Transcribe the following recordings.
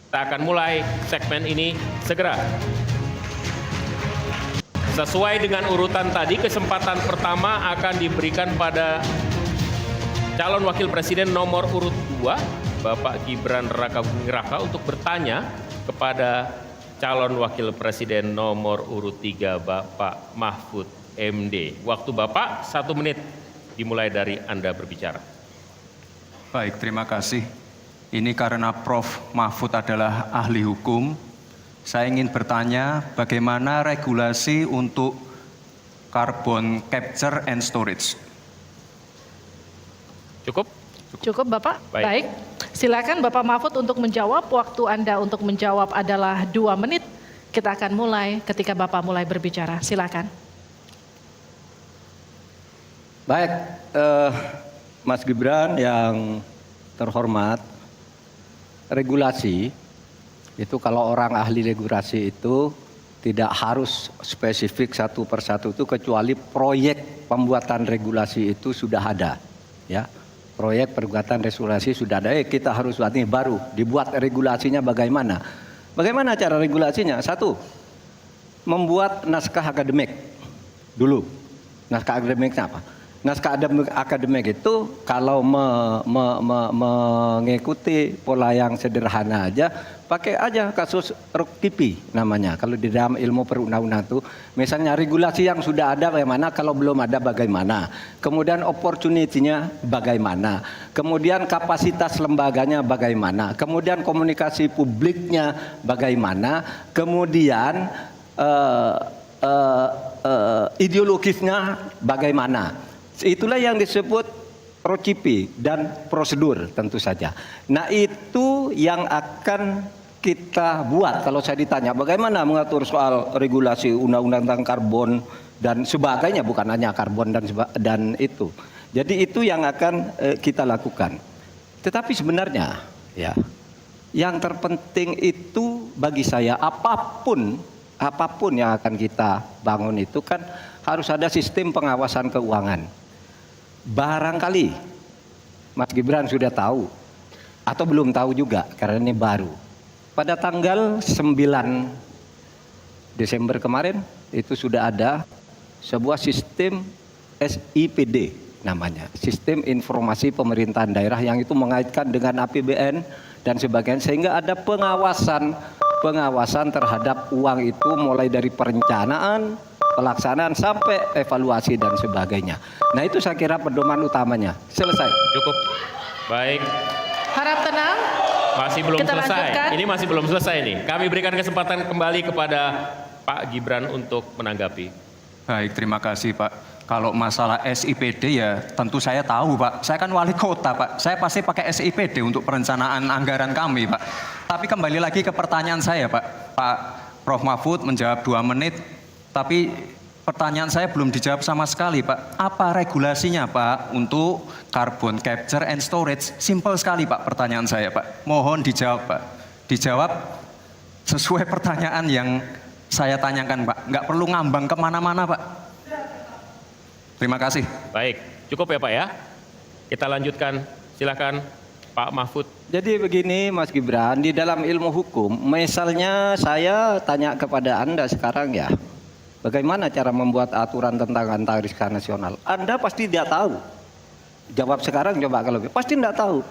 Kita akan mulai segmen ini segera. Sesuai dengan urutan tadi, kesempatan pertama akan diberikan pada calon wakil presiden nomor urut 2, Bapak Gibran Rakabuming Raka, untuk bertanya kepada calon wakil presiden nomor urut 3, Bapak Mahfud MD. Waktu Bapak 1 menit, dimulai dari Anda berbicara. Baik, terima kasih. Ini karena Prof. Mahfud adalah ahli hukum, saya ingin bertanya bagaimana regulasi untuk carbon capture and storage. Cukup? Cukup Bapak? Baik. Silakan Bapak Mahfud untuk menjawab. Waktu Anda untuk menjawab adalah 2 menit. Kita akan mulai ketika Bapak mulai berbicara. Silakan. Baik, Mas Gibran yang terhormat, regulasi itu kalau orang ahli regulasi itu tidak harus spesifik satu persatu itu, kecuali proyek pembuatan regulasi itu sudah ada, ya. Proyek pembuatan regulasi sudah ada. Kita harus buat ini baru dibuat regulasinya bagaimana? Bagaimana cara regulasinya? 1, membuat naskah akademik dulu. Naskah akademiknya apa? Naskah akademik itu kalau mengikuti pola yang sederhana aja, pakai aja kasus Ruktipi namanya. Kalau di dalam ilmu perundang-undangan itu, misalnya regulasi yang sudah ada bagaimana, kalau belum ada bagaimana. Kemudian opportunity-nya bagaimana. Kemudian kapasitas lembaganya bagaimana. Kemudian komunikasi publiknya bagaimana. Kemudian ideologisnya bagaimana. Itulah yang disebut procipi dan prosedur tentu saja. Nah itu yang akan kita buat. Kalau saya ditanya bagaimana mengatur soal regulasi undang-undang tentang karbon dan sebagainya, bukan hanya karbon dan itu. Jadi itu yang akan kita lakukan. Tetapi sebenarnya ya, yang terpenting itu bagi saya apapun yang akan kita bangun itu kan harus ada sistem pengawasan keuangan. Barangkali Mas Gibran sudah tahu atau belum tahu juga karena ini baru. Pada tanggal 9 Desember kemarin itu sudah ada sebuah sistem SIPD namanya, Sistem Informasi Pemerintahan Daerah, yang itu mengaitkan dengan APBN dan sebagainya, sehingga ada pengawasan terhadap uang itu mulai dari perencanaan, pelaksanaan sampai evaluasi dan sebagainya. Nah itu saya kira pedoman utamanya. Selesai. Cukup. Baik. Harap tenang. Masih belum Kita selesai. lanjutkan. Ini masih belum selesai nih. Kami berikan kesempatan kembali kepada Pak Gibran untuk menanggapi. Baik, terima kasih Pak. Kalau masalah SIPD ya tentu saya tahu Pak. Saya kan wali kota Pak. Saya pasti pakai SIPD untuk perencanaan anggaran kami Pak. Tapi kembali lagi ke pertanyaan saya Pak. Pak Prof. Mahfud menjawab 2 menit. Tapi pertanyaan saya belum dijawab sama sekali Pak. Apa regulasinya Pak untuk carbon capture and storage? Simpel sekali Pak pertanyaan saya Pak. Mohon dijawab Pak. Dijawab sesuai pertanyaan yang saya tanyakan Pak. Nggak perlu ngambang kemana-mana Pak. Terima kasih. Baik, cukup ya Pak ya. Kita lanjutkan, silakan Pak Mahfud. Jadi begini Mas Gibran, di dalam ilmu hukum, misalnya saya tanya kepada Anda sekarang ya, bagaimana cara membuat aturan tentang antariksa nasional? Anda pasti tidak tahu. Jawab sekarang coba kalau pasti tidak tahu.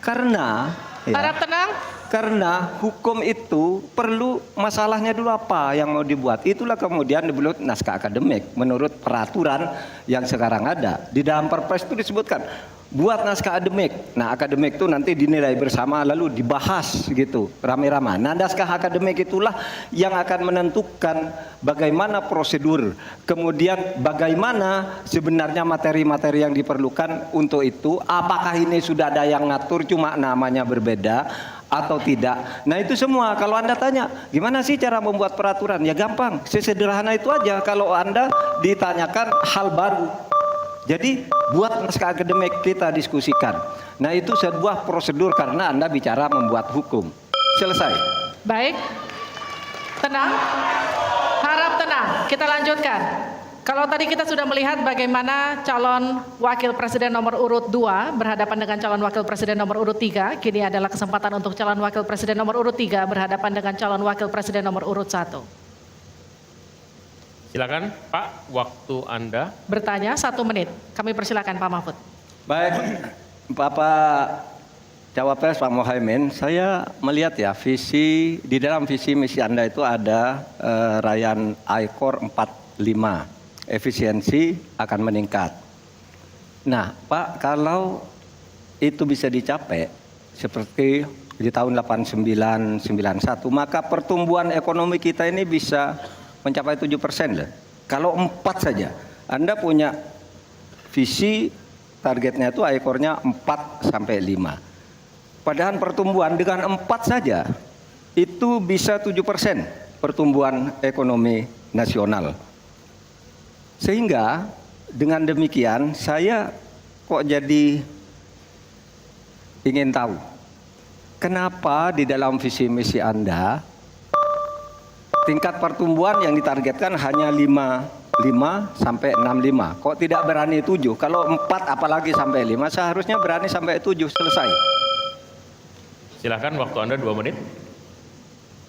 Karena Harap tenang. Karena hukum itu perlu masalahnya dulu apa yang mau dibuat. Itulah kemudian dibuat naskah akademik menurut peraturan yang sekarang ada. Di dalam Perpres itu disebutkan buat naskah akademik. Nah akademik itu nanti dinilai bersama lalu dibahas gitu rame-rame. Nah naskah akademik itulah yang akan menentukan bagaimana prosedur, kemudian bagaimana sebenarnya materi-materi yang diperlukan untuk itu. Apakah ini sudah ada yang ngatur cuma namanya berbeda atau tidak. Nah itu semua kalau Anda tanya gimana sih cara membuat peraturan, ya gampang, sesederhana itu aja. Kalau Anda ditanyakan hal baru, jadi buat naskah akademik kita diskusikan. Nah itu sebuah prosedur karena Anda bicara membuat hukum. Selesai. Baik. Tenang. Harap tenang. Kita lanjutkan. Kalau tadi kita sudah melihat bagaimana calon wakil presiden nomor urut 2 berhadapan dengan calon wakil presiden nomor urut 3, kini adalah kesempatan untuk calon wakil presiden nomor urut 3 berhadapan dengan calon wakil presiden nomor urut 1. Silakan Pak, waktu Anda. Bertanya 1 menit. Kami persilakan Pak Mahfud. Baik, Bapak Cawapres Pak Muhaimin, saya melihat ya di dalam visi misi Anda itu ada rayaan I-Core 45. Efisiensi akan meningkat. Nah, Pak, kalau itu bisa dicapai seperti di tahun 89, 91, maka pertumbuhan ekonomi kita ini bisa mencapai 7% loh. Kalau 4 saja, Anda punya visi targetnya itu I-Core-nya 4 sampai 5. Padahal pertumbuhan dengan 4 saja itu bisa 7% pertumbuhan ekonomi nasional. Sehingga dengan demikian saya kok jadi ingin tahu kenapa di dalam visi misi Anda tingkat pertumbuhan yang ditargetkan hanya 5 sampai 65. Kok tidak berani 7? Kalau 4 apalagi sampai 5 seharusnya berani sampai 7 selesai. Silakan, waktu Anda 2 menit.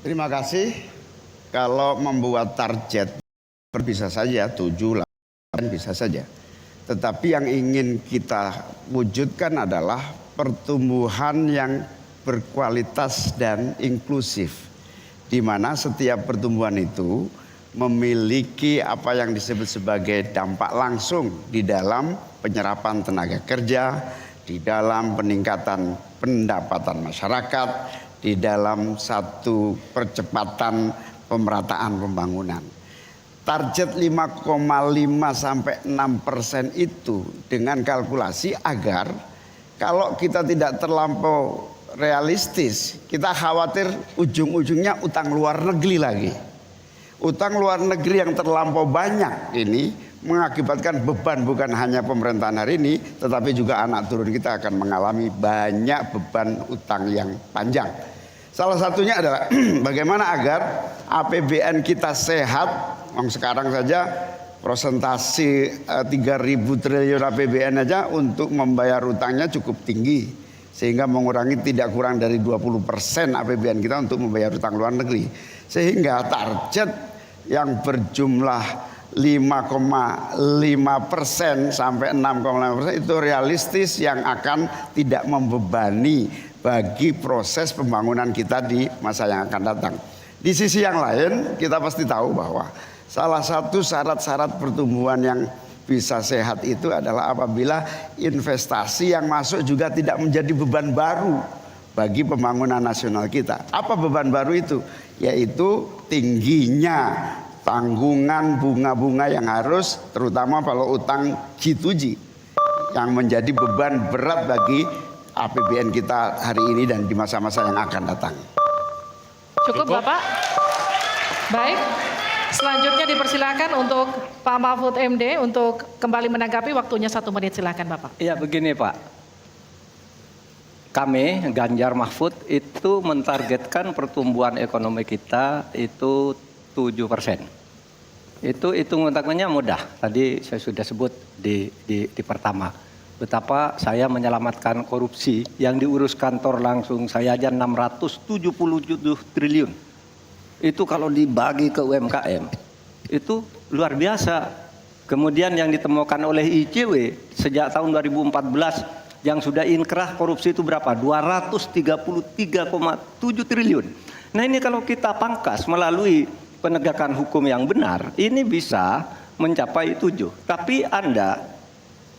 Terima kasih. Kalau membuat target bisa saja 7, 8 bisa saja. Tetapi yang ingin kita wujudkan adalah pertumbuhan yang berkualitas dan inklusif. Di mana setiap pertumbuhan itu memiliki apa yang disebut sebagai dampak langsung di dalam penyerapan tenaga kerja, di dalam peningkatan pendapatan masyarakat, di dalam satu percepatan pemerataan pembangunan. Target 5,5 sampai 6% itu dengan kalkulasi agar kalau kita tidak terlampau realistis, kita khawatir ujung-ujungnya utang luar negeri lagi. Utang luar negeri yang terlampau banyak ini mengakibatkan beban bukan hanya pemerintahan hari ini, tetapi juga anak turun kita akan mengalami banyak beban utang yang panjang. Salah satunya adalah bagaimana agar APBN kita sehat. Sekarang saja prosentasi 3.000 triliun APBN aja untuk membayar utangnya cukup tinggi. Sehingga mengurangi tidak kurang dari 20% APBN kita untuk membayar utang luar negeri. Sehingga target yang berjumlah 5,5% sampai 6,5% itu realistis yang akan tidak membebani bagi proses pembangunan kita di masa yang akan datang. Di sisi yang lain kita pasti tahu bahwa salah satu syarat-syarat pertumbuhan yang bisa sehat itu adalah apabila investasi yang masuk juga tidak menjadi beban baru bagi pembangunan nasional kita. Apa beban baru itu? Yaitu tingginya tanggungan bunga-bunga yang harus, terutama kalau utang G2G yang menjadi beban berat bagi APBN kita hari ini dan di masa-masa yang akan datang. Cukup Bapak? Baik. Selanjutnya dipersilakan untuk Pak Mahfud MD untuk kembali menanggapi, waktunya 1 menit, silakan Bapak. Iya begini Pak, kami Ganjar Mahfud itu mentargetkan pertumbuhan ekonomi kita itu 7%. Itu hitung-hitungannya mudah, tadi saya sudah sebut di pertama. Betapa saya menyelamatkan korupsi yang diurus kantor langsung saya aja 677 triliun. Itu kalau dibagi ke UMKM itu luar biasa. Kemudian yang ditemukan oleh ICW sejak tahun 2014 yang sudah inkrah korupsi itu berapa? 233,7 triliun. Nah ini kalau kita pangkas melalui penegakan hukum yang benar, ini bisa mencapai 7. Tapi Anda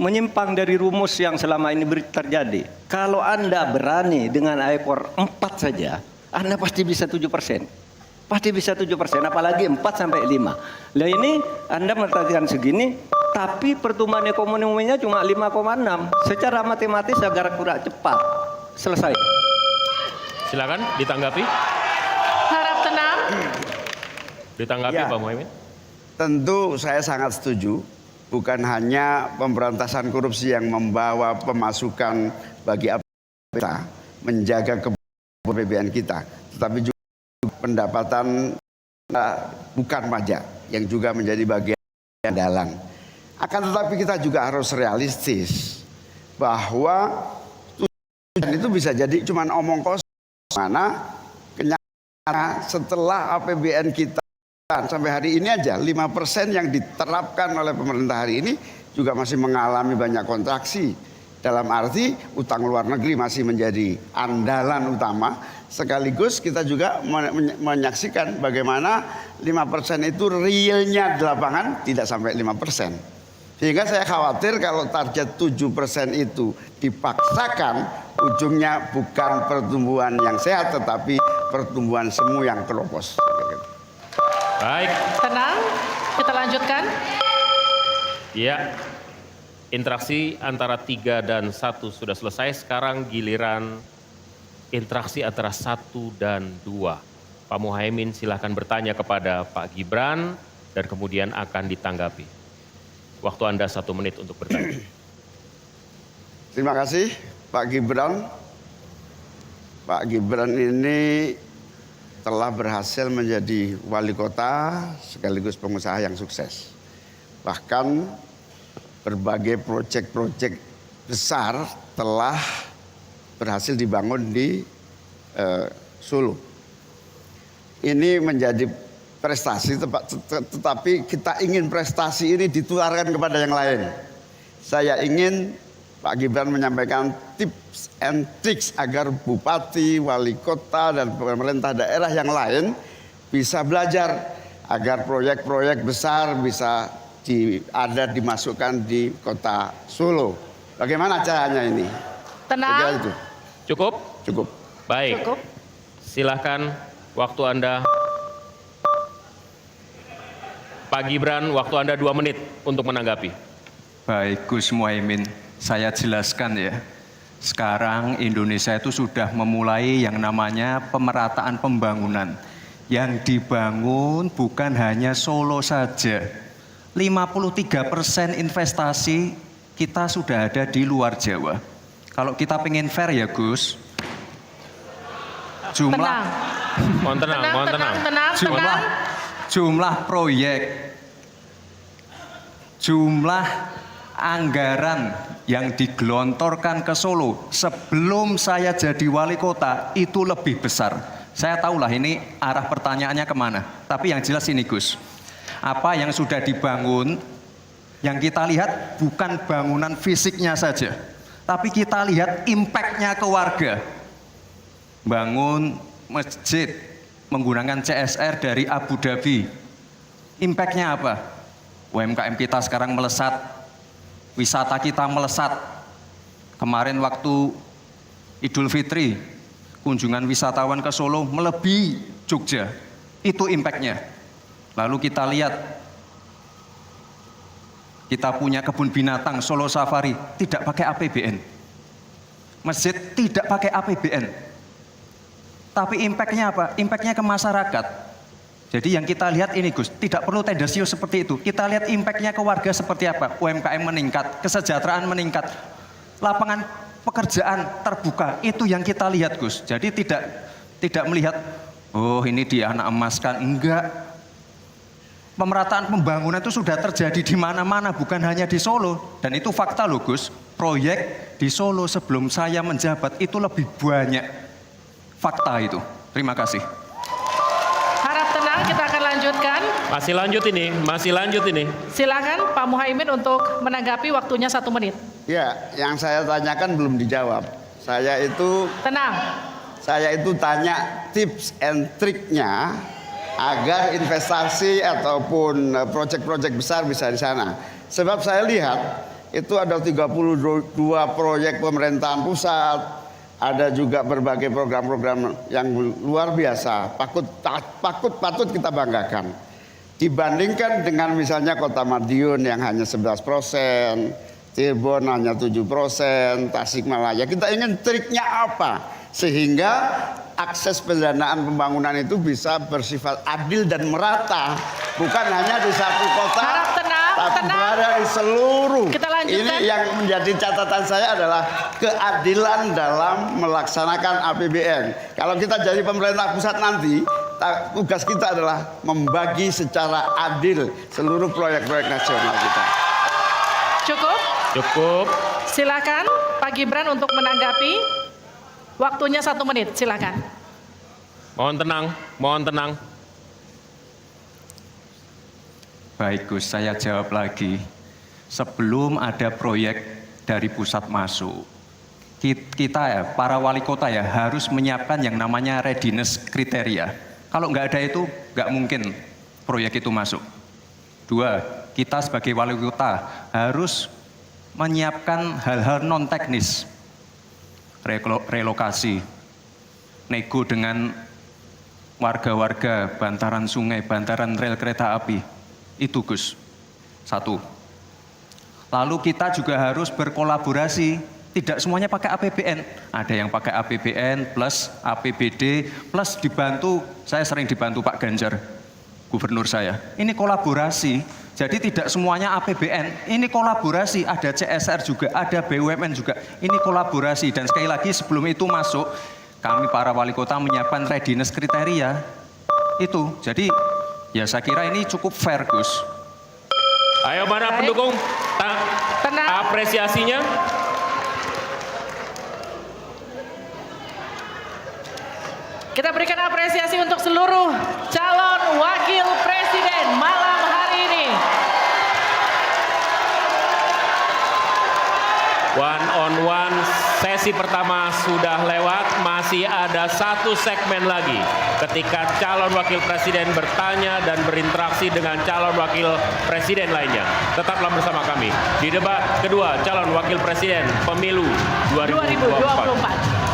menyimpang dari rumus yang selama ini terjadi. Kalau Anda berani dengan I-Core 4 saja, Anda pasti bisa 7%. Pasti bisa 7%, apalagi 4 sampai 5. Lah ini Anda menargetkan segini, tapi pertumbuhan ekonominya cuma 5,6. Secara matematis agar kurang cepat. Selesai. Silakan ditanggapi. Harap tenang. Ditanggapi Ya. Pak Muhaimin. Tentu saya sangat setuju. Bukan hanya pemberantasan korupsi yang membawa pemasukan bagi kita, menjaga APBN kita, tetapi juga pendapatan bukan pajak yang juga menjadi bagian andalan. Akan tetapi kita juga harus realistis bahwa tujuan itu bisa jadi cuma omong kosong. Mana kenyataan setelah APBN kita sampai hari ini aja 5% yang diterapkan oleh pemerintah hari ini juga masih mengalami banyak kontraksi. Dalam arti utang luar negeri masih menjadi andalan utama. Sekaligus kita juga menyaksikan bagaimana 5% itu realnya di lapangan tidak sampai 5%. Sehingga saya khawatir kalau target 7% itu dipaksakan, ujungnya bukan pertumbuhan yang sehat tetapi pertumbuhan semu yang keropos. Baik. Tenang, kita lanjutkan. Ya, interaksi antara 3 dan 1 sudah selesai. Sekarang giliran interaksi antara 1 dan 2. Pak Muhaimin silahkan bertanya kepada Pak Gibran dan kemudian akan ditanggapi. Waktu Anda 1 menit untuk bertanya. Terima kasih Pak Gibran. Pak Gibran ini telah berhasil menjadi wali kota sekaligus pengusaha yang sukses. Bahkan berbagai proyek-proyek besar telah berhasil dibangun di Solo. Ini menjadi prestasi, tetapi kita ingin prestasi ini ditularkan kepada yang lain. Saya ingin Pak Gibran menyampaikan tips and tricks agar bupati, wali kota, dan pemerintah daerah yang lain bisa belajar agar proyek-proyek besar bisa dimasukkan di kota Solo. Bagaimana caranya ini? Tenang. Itu. Cukup? Cukup. Baik. Cukup. Silahkan waktu Anda. Pak Gibran, waktu Anda 2 menit untuk menanggapi. Baik, Gus Muhaimin, saya jelaskan ya. Sekarang Indonesia itu sudah memulai yang namanya pemerataan pembangunan. Yang dibangun bukan hanya Solo saja. 53% investasi kita sudah ada di luar Jawa. Kalau kita pengen fair ya Gus, Tenang. Mohon tenang. Jumlah proyek, jumlah anggaran yang digelontorkan ke Solo sebelum saya jadi wali kota itu lebih besar. Saya tahulah ini arah pertanyaannya kemana. Tapi yang jelas ini Gus, apa yang sudah dibangun, yang kita lihat bukan bangunan fisiknya saja, tapi kita lihat impact-nya ke warga. Bangun masjid menggunakan CSR dari Abu Dhabi. Impact-nya apa? UMKM kita sekarang melesat, wisata kita melesat. Kemarin waktu Idul Fitri, kunjungan wisatawan ke Solo melebihi Jogja. Itu impact-nya. Lalu kita lihat, kita punya kebun binatang Solo Safari, tidak pakai APBN. Masjid tidak pakai APBN. Tapi impact-nya apa? Impact-nya ke masyarakat. Jadi yang kita lihat ini Gus, tidak perlu tendensius seperti itu. Kita lihat impact-nya ke warga seperti apa. UMKM meningkat, kesejahteraan meningkat, lapangan pekerjaan terbuka. Itu yang kita lihat Gus. Jadi tidak melihat, oh ini dia anak emaskan. Enggak. Pemerataan pembangunan itu sudah terjadi di mana-mana, bukan hanya di Solo. Dan itu fakta loh Gus. Proyek di Solo sebelum saya menjabat itu lebih banyak. Fakta itu. Terima kasih. Harap tenang, kita akan lanjutkan. Masih lanjut ini. Silakan Pak Muhaimin untuk menanggapi, waktunya 1 menit. Ya, yang saya tanyakan belum dijawab. Tenang. Saya itu tanya tips and triknya agar investasi ataupun proyek-proyek besar bisa di sana. Sebab saya lihat itu ada 32 proyek pemerintahan pusat, ada juga berbagai program-program yang luar biasa, patut kita banggakan. Dibandingkan dengan misalnya Kota Madiun yang hanya 11%, Cirebon hanya 7%, Tasikmalaya. Kita ingin triknya apa? Sehingga akses pendanaan pembangunan itu bisa bersifat adil dan merata. Bukan hanya di satu kota, tapi berada di seluruh. Ini yang menjadi catatan saya adalah keadilan dalam melaksanakan APBN. Kalau kita jadi pemerintah pusat nanti, tugas kita adalah membagi secara adil seluruh proyek-proyek nasional kita. Cukup? Cukup. Silakan Pak Gibran untuk menanggapi. Waktunya 1 menit, silakan. Mohon tenang, mohon tenang. Baik Gus, saya jawab lagi. Sebelum ada proyek dari pusat masuk, kita ya, para wali kota ya harus menyiapkan yang namanya readiness kriteria. Kalau nggak ada itu, nggak mungkin proyek itu masuk. 2, kita sebagai wali kota harus menyiapkan hal-hal non teknis, relokasi, nego dengan warga-warga, bantaran sungai, bantaran rel kereta api. Itu Gus, 1. Lalu kita juga harus berkolaborasi, tidak semuanya pakai APBN. Ada yang pakai APBN plus APBD plus dibantu, saya sering dibantu Pak Ganjar, gubernur saya. Ini kolaborasi, jadi tidak semuanya APBN, ini kolaborasi, ada CSR juga, ada BUMN juga, ini kolaborasi. Dan sekali lagi sebelum itu masuk, kami para wali kota menyiapkan readiness kriteria, itu. Jadi ya saya kira ini cukup fair Gus. Ayo mana Baik. pendukung? Tenang. Apresiasinya. Kita berikan apresiasi untuk seluruh calon wakil presiden malam hari ini. One on one sesi pertama sudah lewat, masih ada 1 segmen lagi ketika calon wakil presiden bertanya dan berinteraksi dengan calon wakil presiden lainnya. Tetaplah bersama kami di debat kedua calon wakil presiden pemilu 2024.